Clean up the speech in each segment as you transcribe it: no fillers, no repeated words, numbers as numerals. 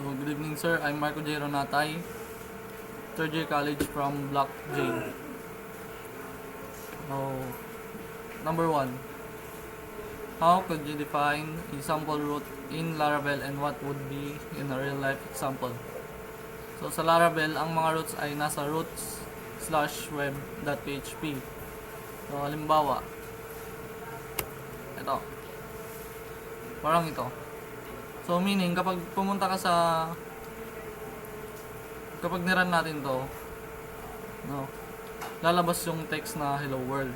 Good evening, sir. I'm Marco J. Ronatay, third year college from Block J. So, number 1. How could you define a sample root in Laravel and what would be in a real-life example? So, sa Laravel, ang mga roots ay nasa roots/web.php. So, halimbawa, ito. Parang ito. So, meaning, kapag pumunta ka kapag niran natin to, no, lalabas yung text na hello world.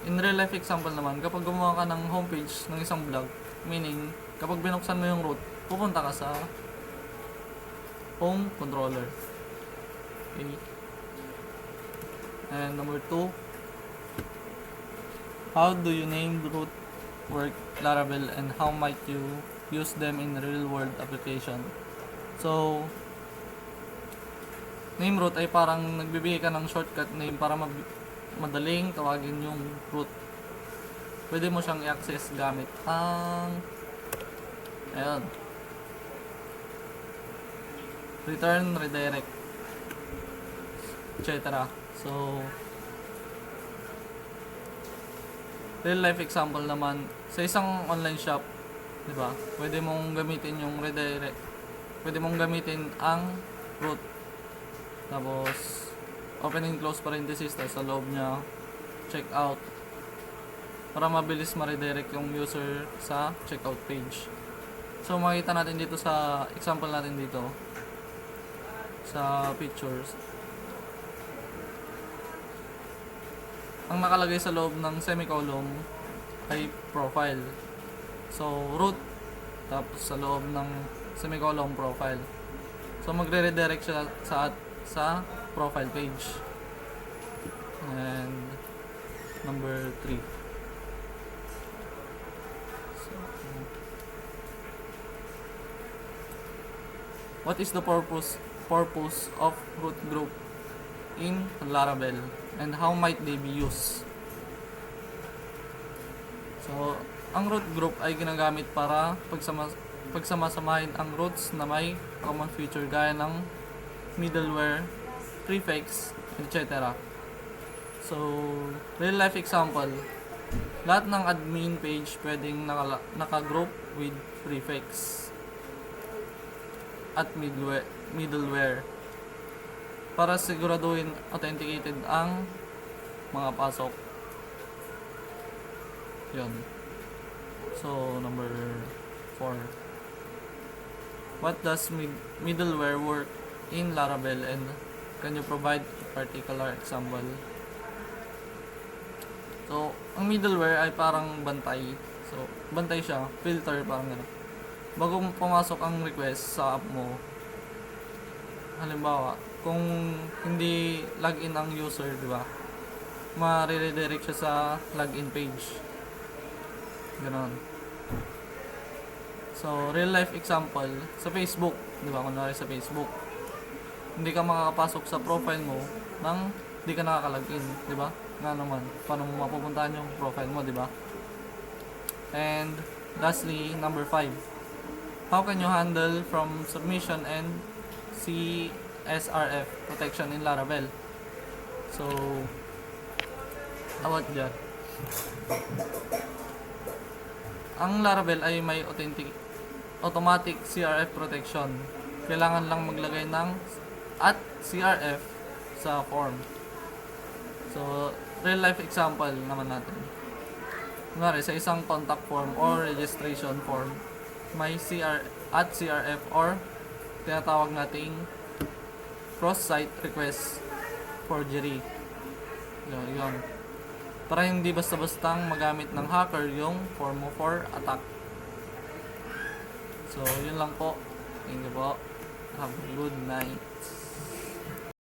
In real life example naman, kapag gumawa ka ng homepage ng isang blog, meaning, kapag binuksan mo yung root, pupunta ka sa home controller. Okay. And number 2, how do you name root work Laravel and how might you use them in real world application? So, name root ay parang nagbibigay ka ng shortcut name para madaling tawagin yung root. Pwede mo siyang i-access gamit ang ayan, return, redirect, etc. So, real life example naman, sa isang online shop, di ba? Pwede mong gamitin yung redirect. Pwede mong gamitin ang root. Tapos, open and close parenthesis, tapos sa loob niya, check out. Para mabilis ma-redirect yung user sa checkout page. So, makita natin dito sa example natin dito, sa pictures. Ang nakalagay sa loob ng semicolon ay profile. So, root, tapos sa loob ng semicolon profile. So, magre-redirect siya sa profile page. And number 3. So, what is the purpose of root group in Laravel and how might they be used? So, ang root group ay ginagamit para pagsamasamahin ang roots na may common feature gaya ng middleware, prefix, etc. So, real life example, lahat ng admin page pwedeng naka-group with prefix at middleware para siguraduhin authenticated ang mga pasok. Yun. So, number 4. What does middleware work in Laravel and can you provide a particular example? So, ang middleware ay parang bantay. So, bantay siya, filter, parang gano'n. Bago pumasok ang request sa app mo, halimbawa, kung hindi login ang user, di ba? Ma-redirect siya sa login page. Gano'n. So, real life example, sa Facebook, di ba? Kunwari sa Facebook, hindi ka makakapasok sa profile mo nang hindi ka nakaka-login, di ba? Nga naman, paano mo mapupuntahan yung profile mo, di ba? And lastly, number 5. How can you handle from submission and CSRF protection in Laravel? So, about dyan. Ang Laravel ay may automatic CRF protection. Kailangan lang maglagay ng @CRF sa form. So, real life example naman natin. Kunwari, sa isang contact form or registration form, may @CRF or tinatawag nating cross-site request forgery. Yun. Para hindi basta-bastang magamit ng hacker yung form mo for attack. So, yun lang po. Thank you po. Have a good night.